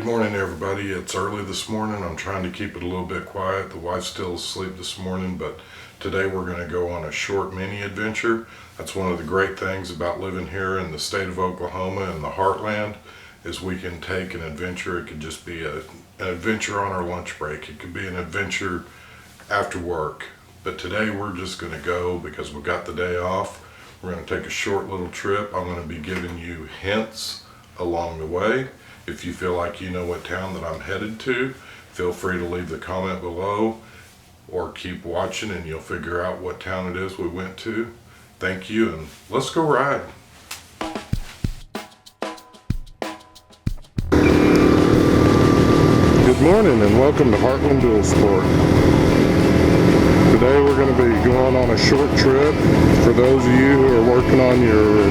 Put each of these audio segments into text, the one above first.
morning, everybody. It's early this morning. I'm trying to keep it a little bit quiet. The wife's still asleep this morning, but today we're going to go on a short mini adventure. That's one of the great things about living here in the state of Oklahoma in the Heartland, is we can take an adventure. It could just be an adventure on our lunch break. It could be an adventure after work. But today we're just going to go because we've got the day off. We're going to take a short little trip. I'm going to be giving you hints along the way. If you feel like you know what town that I'm headed to, feel free to leave the comment below or keep watching and you'll figure out what town it is we went to. Thank you, and let's go ride. Good morning and welcome to Heartland Dual Sport. Today we're going to be going on a short trip. For those of you who are working on your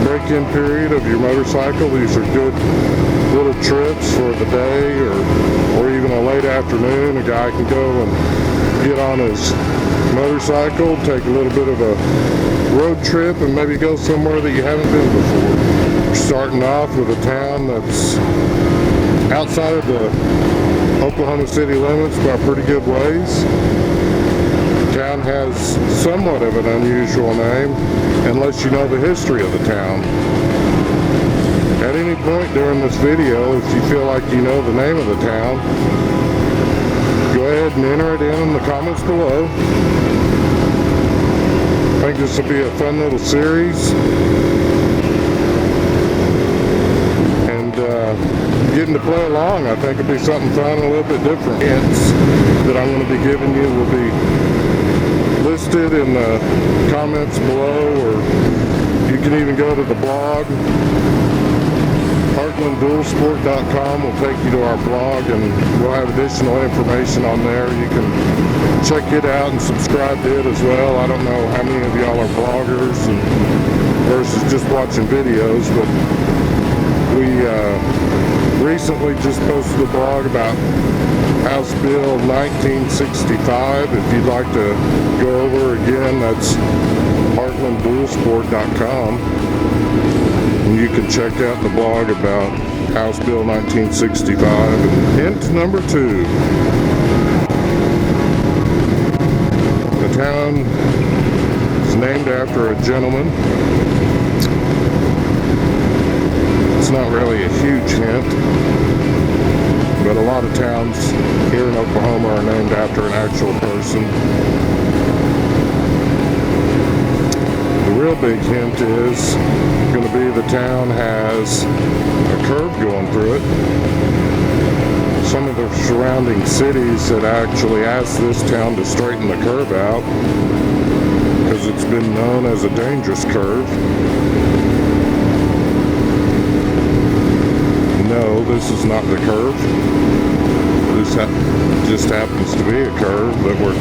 break-in period of your motorcycle, these are good little trips for the day or even a late afternoon. A guy can go and get on his motorcycle, take a little bit of a road trip, and maybe go somewhere that you haven't been before. We're starting off with a town that's outside of the Oklahoma City limits by a pretty good ways. The town has somewhat of an unusual name unless you know the history of the town. At any point during this video, if you feel like you know the name of the town, go ahead and enter it in the comments below. I think this will be a fun little series. And getting to play along, I think it'll be something fun, a little bit different. Hints that I'm going to be giving you will be listed in the comments below, or you can even go to the blog. HeartlandDualSport.com will take you to our blog, and we'll have additional information on there. You can check it out and subscribe to it as well. I don't know how many of y'all are bloggers versus just watching videos, but we recently just posted a blog about House Bill 1965. If you'd like to go over again, that's HeartlandDualSport.com. And you can check out the blog about House Bill 1965. And hint number 2. The town is named after a gentleman. It's not really a huge hint, but a lot of towns here in Oklahoma are named after an actual person. The real big hint is going to be the town has a curve going through it. Some of the surrounding cities had actually asked this town to straighten the curve out because it's been known as a dangerous curve. No, this is not the curve. This just happens to be a curve, but we're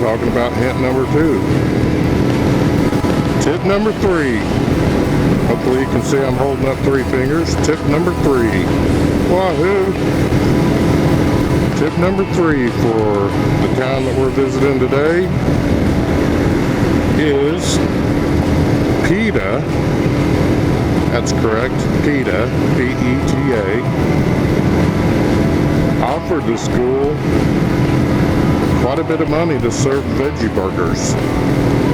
talking about hint number 2. Tip number 3. Hopefully you can see I'm holding up 3 fingers. Tip number 3. Wahoo! Tip number 3 for the town that we're visiting today is PETA. That's correct, PETA, P-E-T-A, offered the school quite a bit of money to serve veggie burgers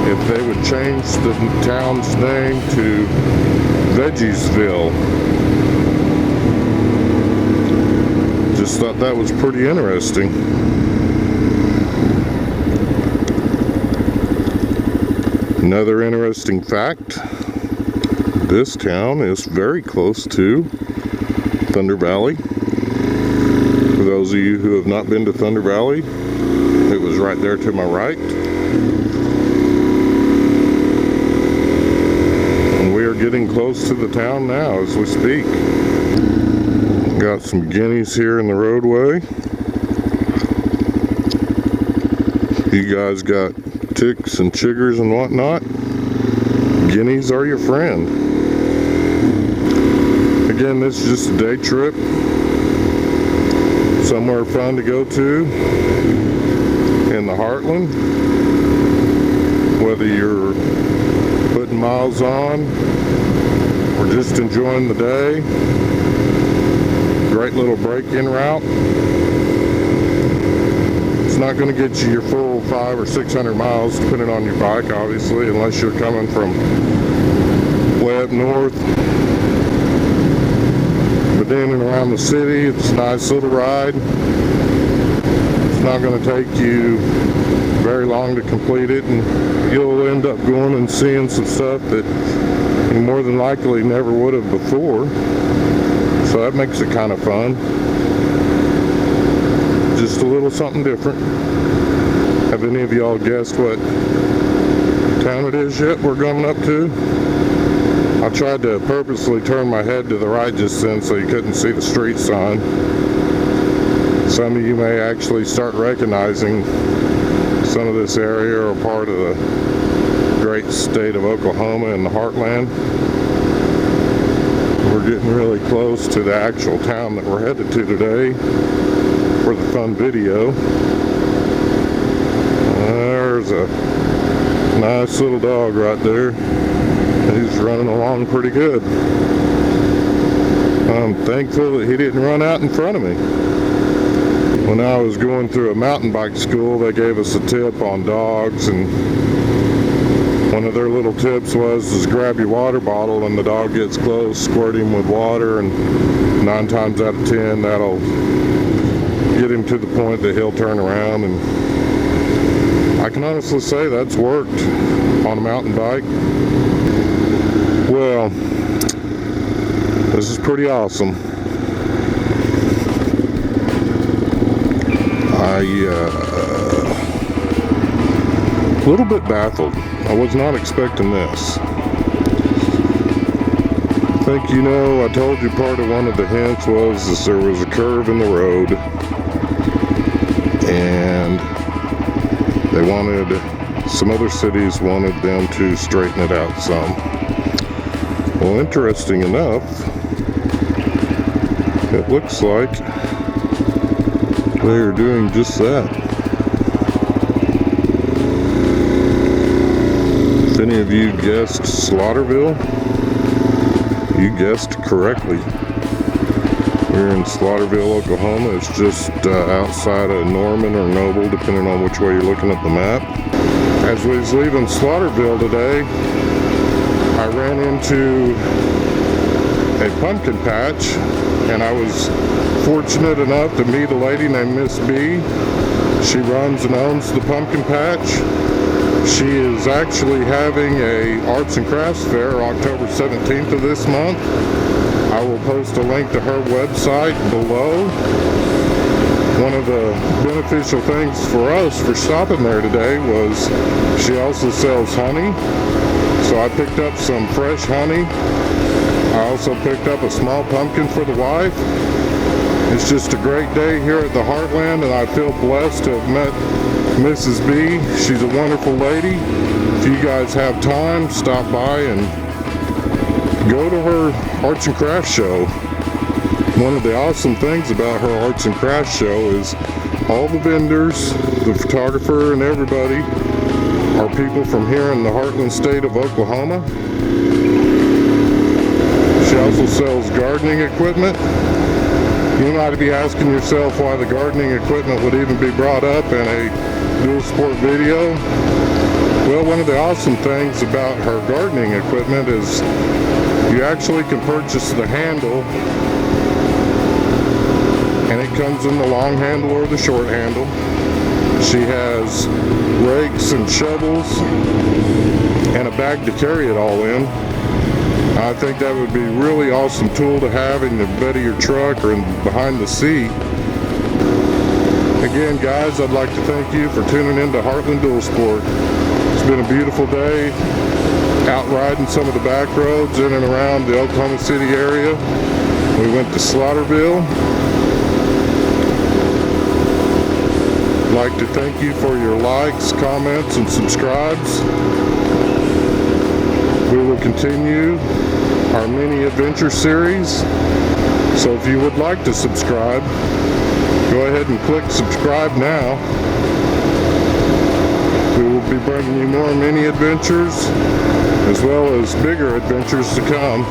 if they would change the town's name to Veggiesville. Just thought that was pretty interesting. Another interesting fact, this town is very close to Thunder Valley. For those of you who have not been to Thunder Valley, it was right there to my right. And we are getting close to the town now as we speak. Got some guineas here in the roadway. You guys got ticks and chiggers and whatnot. Guineas are your friend. Again, this is just a day trip. Somewhere fun to go to in the Heartland. Whether you're putting miles on or just enjoying the day, Great little break-in route. It's not going to get you your full 500 or 600 miles, depending on your bike, obviously, unless you're coming from way up north. But in and around the city, it's a nice little ride. It's not going to take you very long to complete it, and you'll end up going and seeing some stuff that you more than likely never would have before. So that makes it kind of fun. Just a little something different. Have any of y'all guessed what town it is yet we're going up to? I tried to purposely turn my head to the right just then so you couldn't see the street sign. Some of you may actually start recognizing some of this area or part of the great state of Oklahoma and the Heartland. We're getting really close to the actual town that we're headed to today for the fun video. There's a nice little dog right there. He's running along pretty good. I'm thankful that he didn't run out in front of me. When I was going through a mountain bike school, they gave us a tip on dogs, and one of their little tips was just grab your water bottle and the dog gets close, squirt him with water, and 9 times out of 10 that'll get him to the point that he'll turn around. And I can honestly say that's worked on a mountain bike. Well, this is pretty awesome. A little bit baffled. I was not expecting this. I think, you know, I told you part of one of the hints was that there was a curve in the road, and they wanted, some other cities wanted them to straighten it out some. Well, interesting enough, it looks like they are doing just that. If any of you guessed Slaughterville, you guessed correctly. We're in Slaughterville, Oklahoma. It's just outside of Norman or Noble, depending on which way you're looking at the map. As we was leaving Slaughterville today, I ran into a pumpkin patch, and I was fortunate enough to meet a lady named Miss Bea. She runs and owns the pumpkin patch. She is actually having a arts and crafts fair October 17th of this month. I will post a link to her website below. One of the beneficial things for us for stopping there today was she also sells honey. So I picked up some fresh honey. I also picked up a small pumpkin for the wife. It's just a great day here at the Heartland, and I feel blessed to have met Mrs. B. She's a wonderful lady. If you guys have time, stop by and go to her arts and crafts show. One of the awesome things about her arts and crafts show is all the vendors, the photographer, and everybody are people from here in the Heartland state of Oklahoma. She also sells gardening equipment. You might be asking yourself why the gardening equipment would even be brought up in a dual sport video. Well, one of the awesome things about her gardening equipment is you actually can purchase the handle, and it comes in the long handle or the short handle. She has rakes and shovels and a bag to carry it all in. I think that would be a really awesome tool to have in the bed of your truck or behind the seat. Again, guys, I'd like to thank you for tuning in to Heartland Dual Sport. It's been a beautiful day out riding some of the back roads in and around the Oklahoma City area. We went to Slaughterville. I'd like to thank you for your likes, comments, and subscribes. We will continue our mini adventure series. So if you would like to subscribe, go ahead and click subscribe now. We will be bringing you more mini adventures as well as bigger adventures to come.